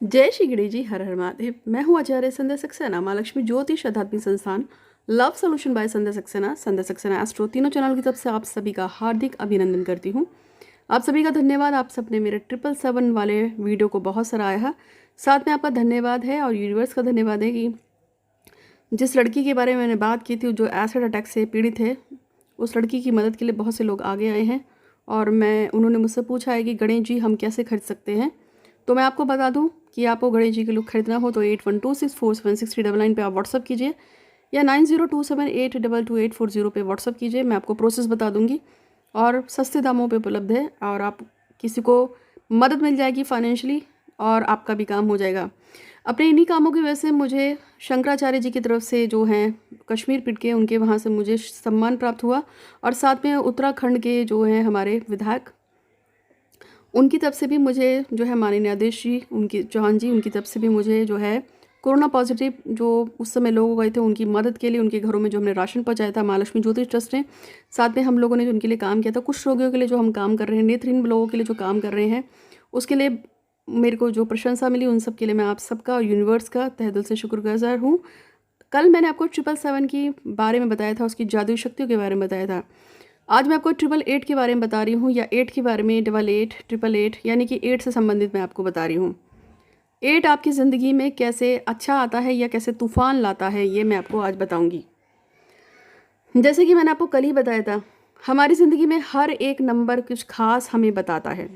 जय श्री गणेश जी, हर हर महादेव। मैं हूँ आचार्य संध्या सक्सेना, माँ लक्ष्मी ज्योतिष आध्यात्मिक संस्थान लव सॉल्यूशन बाय संध्या सक्सेना एस्ट्रो तीनों चैनल की तरफ से आप सभी का हार्दिक अभिनंदन करती हूँ। आप सभी का धन्यवाद। आप सबने मेरे 777 वाले वीडियो को बहुत सराहा है। साथ में आपका धन्यवाद है और यूनिवर्स का धन्यवाद है कि जिस लड़की के बारे में मैंने बात की थी जो एसिड अटैक से पीड़ित है, उस लड़की की मदद के लिए बहुत से लोग आगे आए हैं और उन्होंने मुझसे पूछा है कि गणेश जी हम कैसे खरीद सकते हैं। तो मैं आपको बता दूं कि आपको गणेश जी के लुक खरीदना हो तो 8126476399 पे आप व्हाट्सअप कीजिए या 9027822840 पे व्हाट्सअप कीजिए। मैं आपको प्रोसेस बता दूंगी और सस्ते दामों पे उपलब्ध है और आप किसी को मदद मिल जाएगी फाइनेंशियली और आपका भी काम हो जाएगा। अपने इन्हीं कामों की वजह से मुझे शंकराचार्य जी की तरफ से जो हैं कश्मीर पीठ के, उनके वहाँ से मुझे सम्मान प्राप्त हुआ और साथ में उत्तराखंड के जो हैं हमारे विधायक, उनकी तरफ से भी मुझे जो है माननीय आदेश जी, उनकी चौहान जी, उनकी तरफ से भी मुझे जो है कोरोना पॉजिटिव जो उस समय लोग हो गए थे उनकी मदद के लिए उनके घरों में जो हमने राशन पहुंचाया था महालक्ष्मी ज्योतिष ट्रस्ट ने, साथ में हम लोगों ने जो उनके लिए काम किया था, कुछ रोगियों के लिए जो हम काम कर रहे हैं, नेत्रहीन लोगों के लिए जो काम कर रहे हैं, उसके लिए मेरे को जो प्रशंसा मिली उन सब के लिए मैं आप सबका और यूनिवर्स का तहे दिल से शुक्रगुजार हूँ। कल मैंने आपको 777 की बारे में बताया था, उसकी जादुई शक्तियों के बारे में बताया था। आज मैं आपको 888 के बारे में बता रही हूँ या 8 के बारे में, 88 888 यानी कि 8 से संबंधित मैं आपको बता रही हूँ। 8 आपकी ज़िंदगी में कैसे अच्छा आता है या कैसे तूफान लाता है, ये मैं आपको आज बताऊँगी। जैसे कि मैंने आपको कल ही बताया था, हमारी ज़िंदगी में हर एक नंबर कुछ खास हमें बताता है।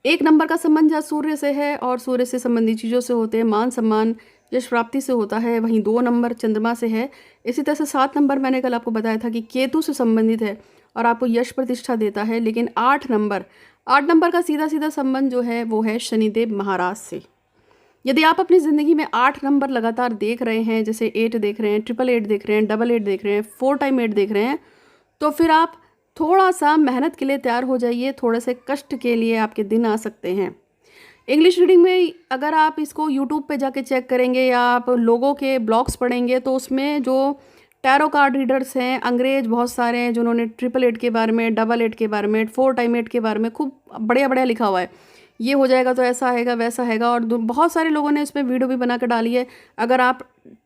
एक नंबर का संबंध जहाँ सूर्य से है और सूर्य से संबंधित चीज़ों से होते हैं, मान सम्मान यश प्राप्ति से होता है। वहीं 2 नंबर चंद्रमा से है। इसी तरह से 7 नंबर मैंने कल आपको बताया था कि केतु से संबंधित है और आपको यश प्रतिष्ठा देता है। लेकिन 8 नंबर का सीधा सीधा संबंध जो है वो है शनिदेव महाराज से। यदि आप अपनी ज़िंदगी में 8 नंबर लगातार देख रहे हैं, जैसे 8 देख रहे हैं, 888 देख रहे हैं, 88 देख रहे हैं, 4 टाइम 8 देख रहे हैं, तो फिर आप थोड़ा सा मेहनत के लिए तैयार हो जाइए। थोड़े से कष्ट के लिए आपके दिन आ सकते हैं। इंग्लिश रीडिंग में अगर आप इसको यूट्यूब पे जाके चेक करेंगे या आप लोगों के ब्लॉग्स पढ़ेंगे तो उसमें जो टैरो कार्ड रीडर्स हैं, अंग्रेज बहुत सारे हैं जिन्होंने 888 के बारे में, 88 के बारे में, 4 टाइम 8 के बारे में खूब बढ़िया बढ़िया लिखा हुआ है। ये हो जाएगा तो ऐसा आएगा, वैसा आएगा, और बहुत सारे लोगों ने इसमें वीडियो भी बना कर डाली है। अगर आप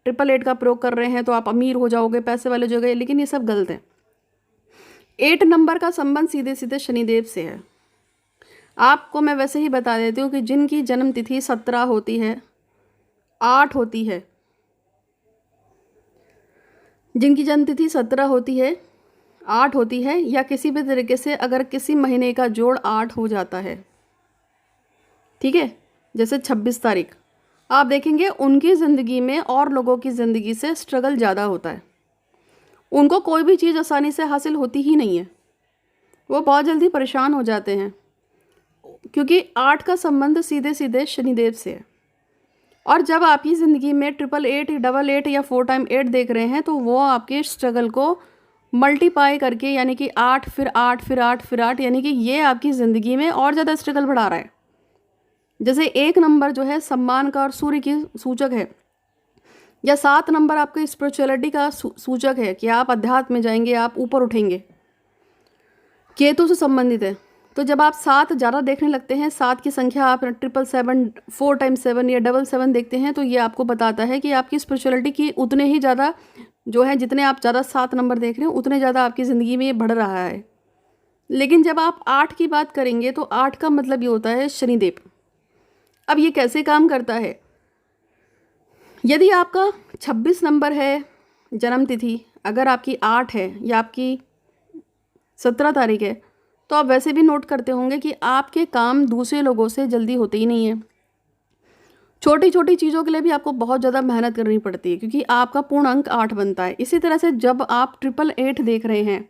888 का प्रयोग कर रहे हैं तो आप अमीर हो जाओगे, पैसे वाले हो जाओगे, लेकिन ये सब गलत है। 8 नंबर का संबंध सीधे सीधे शनिदेव से है। आपको मैं वैसे ही बता देती हूँ कि जिनकी जन्म तिथि 17 होती है, 8 होती है, जिनकी जन्म तिथि 17 होती है, 8 होती है, या किसी भी तरीके से अगर किसी महीने का जोड़ 8 हो जाता है, ठीक है, जैसे 26 तारीख, आप देखेंगे उनकी ज़िंदगी में और लोगों की ज़िंदगी से स्ट्रगल ज़्यादा होता है। उनको कोई भी चीज़ आसानी से हासिल होती ही नहीं है, वो बहुत जल्दी परेशान हो जाते हैं, क्योंकि 8 का संबंध सीधे सीधे शनिदेव से है। और जब आपकी ज़िंदगी में 888 88 या 4 टाइम 8 देख रहे हैं तो वो आपके स्ट्रगल को मल्टीप्लाई करके, यानी कि 8 फिर 8 फिर 8 फिर 8, यानी कि ये आपकी ज़िंदगी में और ज़्यादा स्ट्रगल बढ़ा रहा है। जैसे 1 नंबर जो है सम्मान का और सूर्य की सूचक है, या 7 नंबर आपके स्पिरिचुअलिटी का सूचक है कि आप अध्यात्म में जाएंगे, आप ऊपर उठेंगे, केतु से संबंधित है। तो जब आप 7 ज़्यादा देखने लगते हैं, 7 की संख्या आप 777 4 टाइम 7 या 77 देखते हैं, तो ये आपको बताता है कि आपकी स्पिरिचुअलिटी की उतने ही ज़्यादा जो है, जितने आप ज़्यादा 7 नंबर देख रहे हैं उतने ज़्यादा आपकी ज़िंदगी में ये बढ़ रहा है। लेकिन जब आप 8 की बात करेंगे तो 8 का मतलब ये होता है शनिदेव। अब ये कैसे काम करता है? यदि आपका 26 नंबर है जन्म तिथि, अगर आपकी 8 है या आपकी 17 तारीख है, तो आप वैसे भी नोट करते होंगे कि आपके काम दूसरे लोगों से जल्दी होते ही नहीं है। छोटी छोटी चीज़ों के लिए भी आपको बहुत ज़्यादा मेहनत करनी पड़ती है, क्योंकि आपका पूर्ण अंक 8 बनता है। इसी तरह से जब आप 888 देख रहे हैं,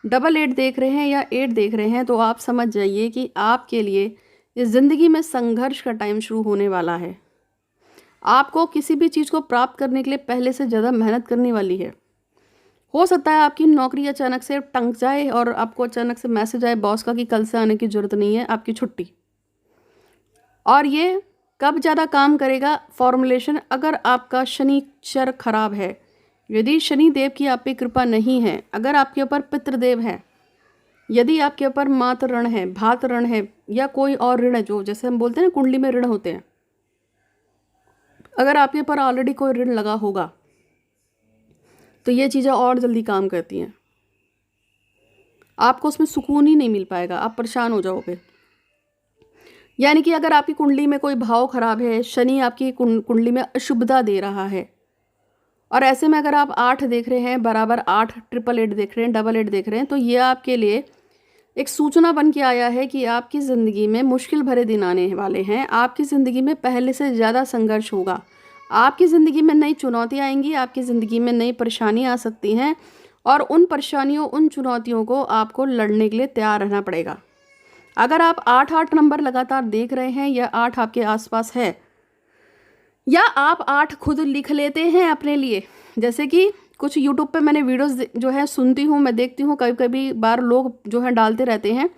88 देख रहे हैं या 8 देख रहे हैं, तो आप समझ जाइए कि आपके लिए इस ज़िंदगी में संघर्ष का टाइम शुरू होने वाला है। आपको किसी भी चीज़ को प्राप्त करने के लिए पहले से ज़्यादा मेहनत करनी वाली है। हो सकता है आपकी नौकरी अचानक से टंक जाए और आपको अचानक से मैसेज आए बॉस का कि कल से आने की ज़रूरत नहीं है, आपकी छुट्टी। और ये कब ज़्यादा काम करेगा? फॉर्मुलेशन, अगर आपका शनिचर खराब है, यदि शनि देव की आप पे कृपा नहीं है, अगर आपके ऊपर पितृदेव है, यदि आपके ऊपर मात ऋण है, भात ऋण है, या कोई और ऋण है, जो जैसे हम बोलते हैं ना कुंडली में ऋण होते हैं, अगर आपके ऊपर ऑलरेडी कोई ऋण लगा होगा तो ये चीज़ें और जल्दी काम करती हैं, आपको उसमें सुकून ही नहीं मिल पाएगा, आप परेशान हो जाओगे। यानी कि अगर आपकी कुंडली में कोई भाव खराब है, शनि आपकी कुंडली में अशुभता दे रहा है, और ऐसे में अगर आप 8 देख रहे हैं, बराबर 8, 888 देख रहे हैं, 88 देख रहे हैं, तो ये आपके लिए एक सूचना बन के आया है कि आपकी ज़िंदगी में मुश्किल भरे दिन आने वाले हैं। आपकी ज़िंदगी में पहले से ज़्यादा संघर्ष होगा, आपकी ज़िंदगी में नई चुनौतियाँ आएंगी, आपकी ज़िंदगी में नई परेशानियाँ आ सकती हैं, और उन परेशानियों, उन चुनौतियों को आपको लड़ने के लिए तैयार रहना पड़ेगा। अगर आप 8 नंबर लगातार देख रहे हैं, या 8 आपके आसपास है, या आप 8 खुद लिख लेते हैं अपने लिए, जैसे कि कुछ यूट्यूब पे मैंने वीडियोस जो है सुनती हूँ, मैं देखती हूँ, कभी कभी बार लोग जो है डालते रहते हैं,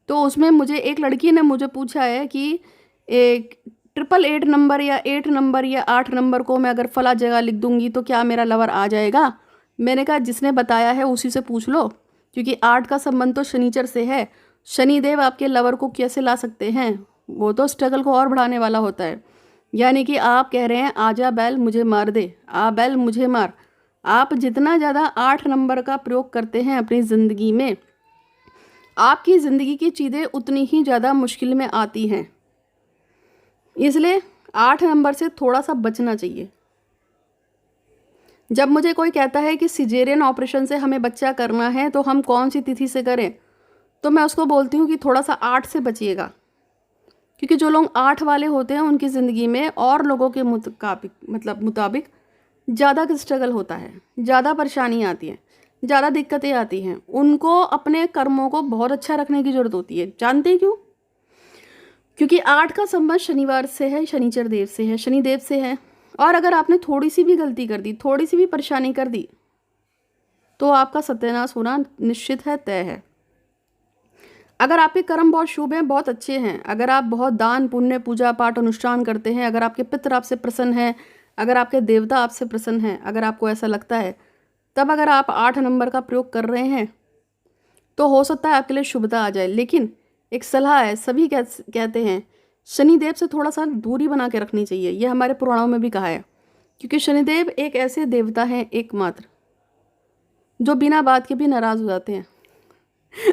तो उसमें मुझे एक लड़की ने मुझे पूछा है कि एक 888 नंबर या 8 नंबर या 8 नंबर को मैं अगर फला जगह लिख दूंगी तो क्या मेरा लवर आ जाएगा। मैंने कहा जिसने बताया है उसी से पूछ लो, क्योंकि 8 का संबंध तो शनिचर से है। शनिदेव आपके लवर को कैसे ला सकते हैं, वो तो स्ट्रगल को और बढ़ाने वाला होता है। यानी कि आप कह रहे हैं आजा बैल मुझे मार दे, आ बैल मुझे मार। आप जितना ज़्यादा 8 नंबर का प्रयोग करते हैं अपनी ज़िंदगी में, आपकी ज़िंदगी की चीज़ें उतनी ही ज़्यादा मुश्किल में आती हैं। इसलिए 8 नंबर से थोड़ा सा बचना चाहिए। जब मुझे कोई कहता है कि सिजेरियन ऑपरेशन से हमें बच्चा करना है तो हम कौन सी तिथि से करें, तो मैं उसको बोलती हूँ कि थोड़ा सा 8 से बचिएगा, क्योंकि जो लोग 8 वाले होते हैं उनकी ज़िंदगी में और लोगों के मुताबिक ज़्यादा स्ट्रगल होता है, ज़्यादा परेशानी आती है, ज़्यादा दिक्कतें आती हैं। उनको अपने कर्मों को बहुत अच्छा रखने की ज़रूरत होती है। जानते हैं क्यों? क्योंकि 8 का संबंध शनिवार से है, शनिचर देव से है, शनिदेव से है। और अगर आपने थोड़ी सी भी गलती कर दी, थोड़ी सी भी परेशानी कर दी, तो आपका सत्यानाश होना निश्चित है, तय है। अगर आपके कर्म बहुत शुभ हैं, बहुत अच्छे हैं, अगर आप बहुत दान पुण्य पूजा पाठ अनुष्ठान करते हैं, अगर आपके पितर आपसे प्रसन्न हैं, अगर आपके देवता आपसे प्रसन्न हैं, अगर आपको ऐसा लगता है, तब अगर आप 8 नंबर का प्रयोग कर रहे हैं तो हो सकता है आपके लिए शुभता आ जाए। लेकिन एक सलाह है, सभी कहते हैं शनिदेव से थोड़ा सा दूरी बना के रखनी चाहिए। यह हमारे पुराणों में भी कहा है, क्योंकि शनिदेव एक ऐसे देवता हैं एकमात्र जो बिना बात के भी नाराज़ हो जाते हैं।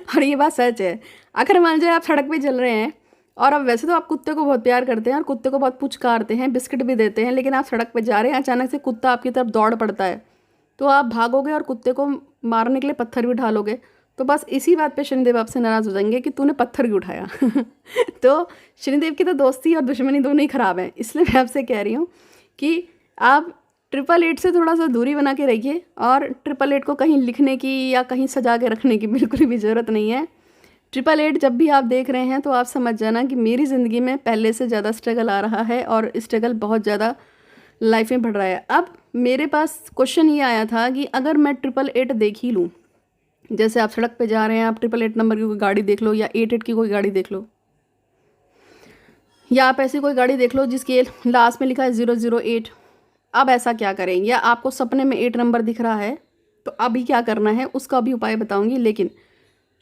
और ये बात सच है। अगर मान लीजिए आप सड़क पे चल रहे हैं, और अब वैसे तो आप कुत्ते को बहुत प्यार करते हैं और कुत्ते को बहुत पुचकारते हैं, बिस्किट भी देते हैं, लेकिन आप सड़क पे जा रहे हैं, अचानक से कुत्ता आपकी तरफ दौड़ पड़ता है, तो आप भागोगे और कुत्ते को मारने के लिए पत्थर भी उठालोगे। तो बस इसी बात पे शनिदेव आपसे नाराज़ हो जाएंगे कि तूने पत्थर क्यों उठाया। तो शनिदेव की तो दोस्ती और दुश्मनी दोनों ही ख़राब हैं। इसलिए मैं आपसे कह रही हूँ कि आप 888 से थोड़ा सा दूरी बना के रखिए, और 888 को कहीं लिखने की या कहीं सजा के रखने की बिल्कुल भी ज़रूरत नहीं है। 888 जब भी आप देख रहे हैं तो आप समझ जाना कि मेरी ज़िंदगी में पहले से ज़्यादा स्ट्रगल आ रहा है, और स्ट्रगल बहुत ज़्यादा लाइफ में बढ़ रहा है। अब मेरे पास क्वेश्चन ये आया था कि अगर मैं 888 देख ही लूँ, जैसे आप सड़क पे जा रहे हैं, आप 888 नंबर की कोई गाड़ी देख लो, या 88 की कोई गाड़ी देख लो, या आप ऐसी कोई गाड़ी देख लो जिसके लास्ट में लिखा है 008। अब ऐसा क्या करें, या आपको सपने में 8 नंबर दिख रहा है, तो अभी क्या करना है उसका भी उपाय बताऊंगी। लेकिन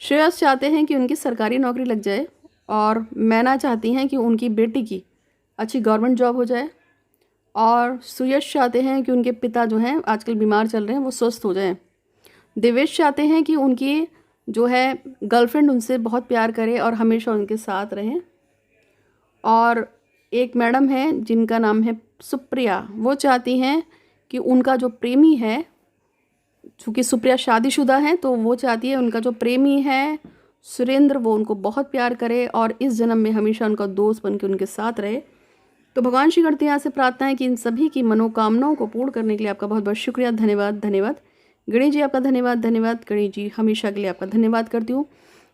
श्रेयस चाहते हैं कि उनकी सरकारी नौकरी लग जाए, और मैना चाहती हैं कि उनकी बेटी की अच्छी गवर्नमेंट जॉब हो जाए, और सुयश चाहते हैं कि उनके पिता जो हैं आजकल बीमार चल रहे हैं वो स्वस्थ हो जाएं। देवेश चाहते हैं कि उनकी जो है गर्लफ्रेंड उनसे बहुत प्यार करे और हमेशा उनके साथ रहें। और एक मैडम है जिनका नाम है सुप्रिया, वो चाहती हैं कि उनका जो प्रेमी है, चूँकि सुप्रिया शादीशुदा है, तो वो चाहती है उनका जो प्रेमी है सुरेंद्र, वो उनको बहुत प्यार करे और इस जन्म में हमेशा उनका दोस्त बन के उनके साथ रहे। तो भगवान श्री गणपति यहाँ से प्रार्थना है कि इन सभी की मनोकामनाओं को पूर्ण करने के लिए आपका बहुत बहुत शुक्रिया, धन्यवाद। धन्यवाद गणेश जी, आपका धन्यवाद। धन्यवाद गणेश जी, हमेशा के लिए आपका धन्यवाद करती हूँ।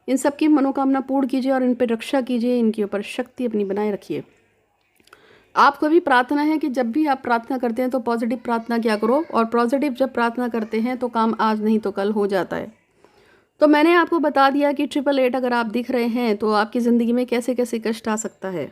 इन सब की मनोकामना पूर्ण कीजिए और इन पर रक्षा कीजिए, इनके ऊपर शक्ति अपनी बनाए रखिए। आपको भी प्रार्थना है कि जब भी आप प्रार्थना करते हैं तो पॉजिटिव प्रार्थना किया करो, और पॉजिटिव जब प्रार्थना करते हैं तो काम आज नहीं तो कल हो जाता है। तो मैंने आपको बता दिया कि 888 अगर आप दिख रहे हैं तो आपकी ज़िंदगी में कैसे कैसे कष्ट आ सकता है।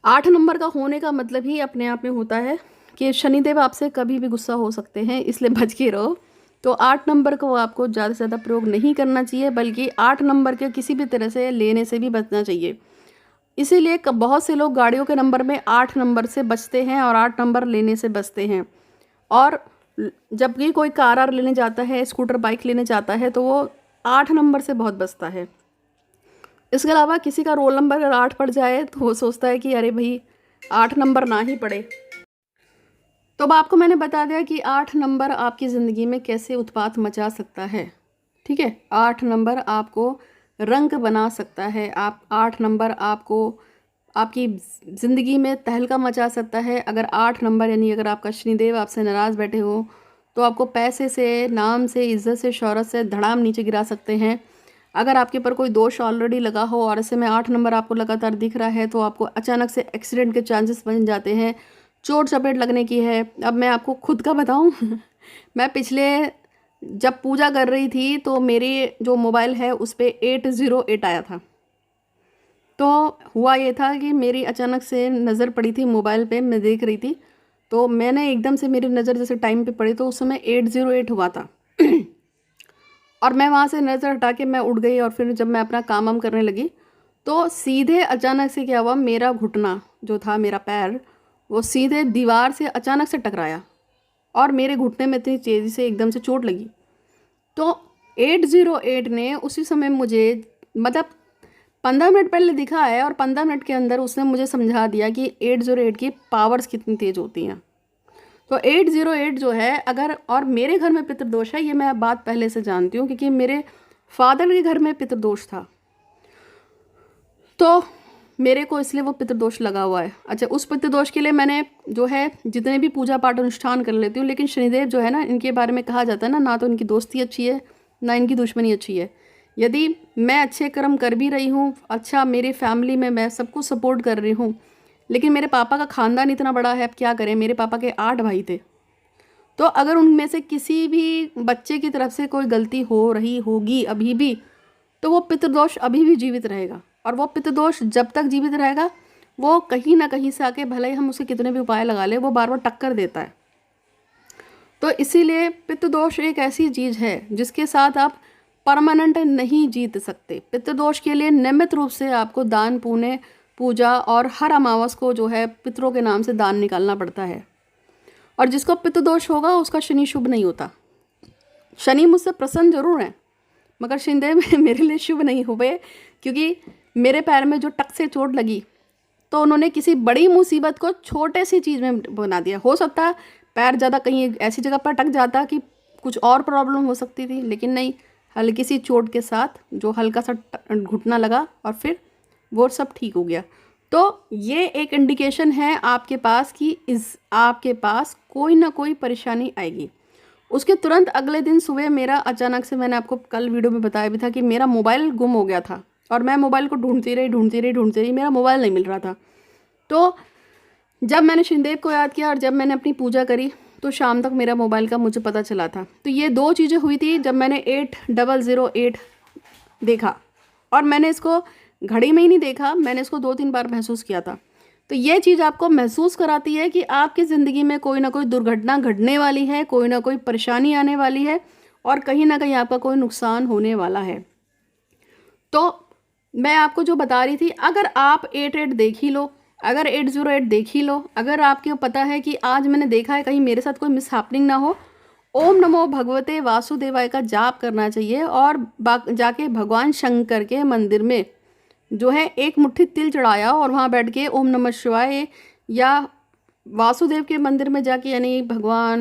8 नंबर का होने का मतलब ही अपने आप में होता है कि शनिदेव आपसे कभी भी गुस्सा हो सकते हैं, इसलिए बच के रहो। तो 8 नंबर को आपको ज़्यादा से ज़्यादा प्रयोग नहीं करना चाहिए, बल्कि 8 नंबर के किसी भी तरह से लेने से भी बचना चाहिए। इसीलिए बहुत से लोग गाड़ियों के नंबर में 8 नंबर से बचते हैं और 8 नंबर लेने से बचते हैं। और जब भी कोई कार लेने जाता है, स्कूटर बाइक लेने जाता है, तो वो 8 नंबर से बहुत बचता है। इसके अलावा किसी का रोल नंबर अगर 8 पड़ जाए तो वो सोचता है कि अरे भाई 8 नंबर ना ही पड़े। तो अब आपको मैंने बता दिया कि 8 नंबर आपकी ज़िंदगी में कैसे उत्पात मचा सकता है। ठीक है, 8 नंबर आपको रंग बना सकता है। 8 नंबर आपको आपकी ज़िंदगी में तहलका मचा सकता है। अगर 8 नंबर यानी अगर आपका शनिदेव आपसे नाराज़ बैठे हो तो आपको पैसे से, नाम से, इज़्ज़त से, शोहरत से धड़ाम नीचे गिरा सकते हैं। अगर आपके ऊपर कोई दोष ऑलरेडी लगा हो और ऐसे में 8 नंबर आपको लगातार दिख रहा है तो आपको अचानक से एक्सीडेंट के चांसेस बन जाते हैं, चोट चपेट लगने की है। अब मैं आपको खुद का बताऊं मैं पिछले जब पूजा कर रही थी तो मेरी जो मोबाइल है उस पर 808 आया था। तो हुआ ये था कि मेरी अचानक से नज़र पड़ी थी मोबाइल पे, मैं देख रही थी तो मैंने एकदम से मेरी नज़र जैसे टाइम पे पड़ी तो उस समय 808 हुआ था और मैं वहाँ से नज़र हटा के मैं उठ गई। और फिर जब मैं अपना काम वाम करने लगी तो सीधे अचानक से क्या हुआ, मेरा घुटना जो था, मेरा पैर, वो सीधे दीवार से अचानक से टकराया और मेरे घुटने में इतनी तेज़ी से एकदम से चोट लगी। तो 808 ने उसी समय मुझे, मतलब 15 मिनट पहले दिखा है और 15 मिनट के अंदर उसने मुझे समझा दिया कि 808 की पावर्स कितनी तेज़ होती हैं। तो 808 जो है, अगर, और मेरे घर में पितृदोष है, ये मैं बात पहले से जानती हूँ क्योंकि मेरे फादर के घर में पितृदोष था तो मेरे को इसलिए वो पितृदोष लगा हुआ है। अच्छा, उस पितृदोष के लिए मैंने जो है जितने भी पूजा पाठ अनुष्ठान कर लेती हूँ, लेकिन शनिदेव जो है ना, इनके बारे में कहा जाता है ना तो इनकी दोस्ती अच्छी है ना इनकी दुश्मनी अच्छी है। यदि मैं अच्छे कर्म कर भी रही हूँ, अच्छा मेरी फैमिली में मैं सबको सपोर्ट कर रही हूँ, लेकिन मेरे पापा का ख़ानदान इतना बड़ा है, अब क्या करें, मेरे पापा के 8 भाई थे। तो अगर उनमें से किसी भी बच्चे की तरफ से कोई गलती हो रही होगी अभी भी, तो वो पितृदोष अभी भी जीवित रहेगा। और वो पितृदोष जब तक जीवित रहेगा वो कहीं ना कहीं से आके, भले ही हम उसे कितने भी उपाय लगा ले, वो बार बार टक्कर देता है। तो इसीलिए पितृदोष एक ऐसी चीज़ है जिसके साथ आप परमानेंट नहीं जीत सकते। पितृदोष के लिए नियमित रूप से आपको दान, पुण्य, पूजा और हर अमावस को जो है पितरों के नाम से दान निकालना पड़ता है। और जिसको पितृदोष होगा उसका शनि शुभ नहीं होता। शनि मुझसे प्रसन्न जरूर है मगर शनिदेव मेरे लिए शुभ नहीं हुए, क्योंकि मेरे पैर में जो टक से चोट लगी तो उन्होंने किसी बड़ी मुसीबत को छोटे सी चीज़ में बना दिया। हो सकता है पैर ज़्यादा कहीं ऐसी जगह पर अटक जाता कि कुछ और प्रॉब्लम हो सकती थी, लेकिन नहीं, हल्की सी चोट के साथ जो हल्का सा घुटना लगा और फिर वो सब ठीक हो गया। तो ये एक इंडिकेशन है आपके पास कि आपके पास कोई ना कोई परेशानी आएगी। उसके तुरंत अगले दिन सुबह मेरा अचानक से, मैंने आपको कल वीडियो में बताया भी था कि मेरा मोबाइल गुम हो गया था और मैं मोबाइल को ढूंढती रही, मेरा मोबाइल नहीं मिल रहा था। तो जब मैंने शनिदेव को याद किया और जब मैंने अपनी पूजा करी तो शाम तक मेरा मोबाइल का मुझे पता चला था। तो ये 2 चीज़ें हुई थी जब मैंने 8008 देखा, और मैंने इसको घड़ी में ही नहीं देखा, मैंने इसको 2-3 बार महसूस किया था। तो ये चीज़ आपको महसूस कराती है कि आपकी ज़िंदगी में कोई ना कोई दुर्घटना घटने वाली है, कोई ना कोई परेशानी आने वाली है और कहीं ना कहीं आपका कोई नुकसान होने वाला है। तो मैं आपको जो बता रही थी, अगर आप 88 देख ही लो, अगर 808 देख ही लो, अगर आपको पता है कि आज मैंने देखा है कहीं मेरे साथ कोई मिसहैपनिंग ना हो, ओम नमो भगवते वासुदेवाय का जाप करना चाहिए और जाके भगवान शंकर के मंदिर में जो है एक मुट्ठी तिल चढ़ाया और वहाँ बैठ के ओम नमः शिवाय, या वासुदेव के मंदिर में जाके यानी भगवान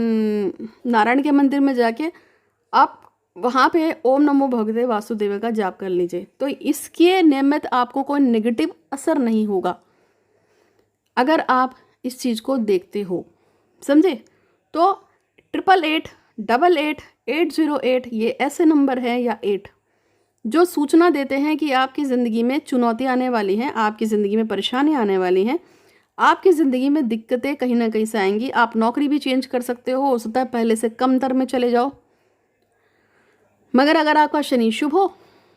नारायण के मंदिर में जाके आप वहाँ पे ओम नमो भगवते वासुदेव का जाप कर लीजिए। तो इसके नियमित आपको कोई नेगेटिव असर नहीं होगा अगर आप इस चीज़ को देखते हो, समझे। तो 888, 88, 808 ये ऐसे नंबर है या 8 जो सूचना देते हैं कि आपकी ज़िंदगी में चुनौती आने वाली हैं, आपकी ज़िंदगी में परेशानी आने वाली हैं, आपकी ज़िंदगी में दिक्कतें कहीं ना कहीं से आएंगी। आप नौकरी भी चेंज कर सकते हो सकता है पहले से कम दर में चले जाओ। मगर अगर आपका शनि शुभ हो,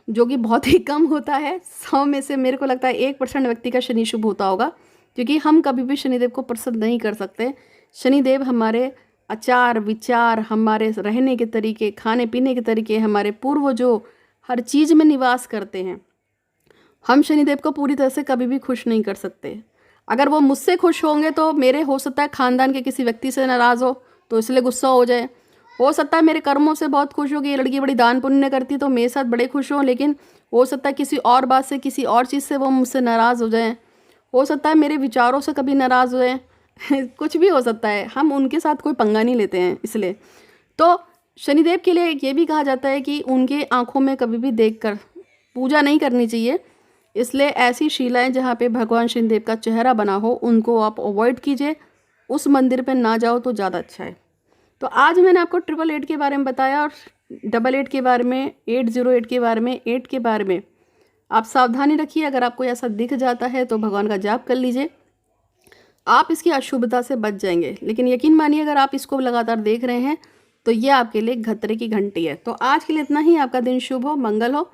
जो कि बहुत ही कम होता है, 100 में से मेरे को लगता है 1% व्यक्ति का शनि शुभ होता होगा, क्योंकि हम कभी भी शनिदेव को प्रसन्न नहीं कर सकते। शनिदेव हमारे आचार विचार, हमारे रहने के तरीके, खाने पीने के तरीके, हमारे पूर्वजों, हर चीज़ में निवास करते हैं। हम शनिदेव को पूरी तरह से कभी भी खुश नहीं कर सकते। अगर वो मुझसे खुश होंगे तो मेरे हो सकता है ख़ानदान के किसी व्यक्ति से नाराज़ हो तो इसलिए गुस्सा हो जाए। हो सकता है मेरे कर्मों से बहुत खुश हो कि ये लड़की बड़ी दान पुण्य करती तो मेरे साथ बड़े खुश हों, लेकिन हो सकता है किसी और बात से, किसी और चीज़ से वो मुझसे नाराज़ हो जाएं। हो सकता है मेरे विचारों से कभी नाराज़ हो जाएं कुछ भी हो सकता है, हम उनके साथ कोई पंगा नहीं लेते हैं। इसलिए तो शनिदेव के लिए ये भी कहा जाता है कि उनके आँखों में कभी भी देखकर पूजा नहीं करनी चाहिए। इसलिए ऐसी शिलाएं जहाँ पे भगवान शनिदेव का चेहरा बना हो उनको आप अवॉइड कीजिए, उस मंदिर पे ना जाओ तो ज़्यादा अच्छा है। तो आज मैंने आपको 888 के बारे में बताया और 88 के बारे में, 808 के बारे में, 8 के बारे में। आप सावधानी रखिए, अगर आपको ऐसा दिख जाता है तो भगवान का जाप कर लीजिए, आप इसकी अशुभता से बच जाएंगे। लेकिन यकीन मानिए अगर आप इसको लगातार देख रहे हैं तो ये आपके लिए खतरे की घंटी है। तो आज के लिए इतना ही। आपका दिन शुभ हो, मंगल हो।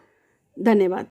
धन्यवाद।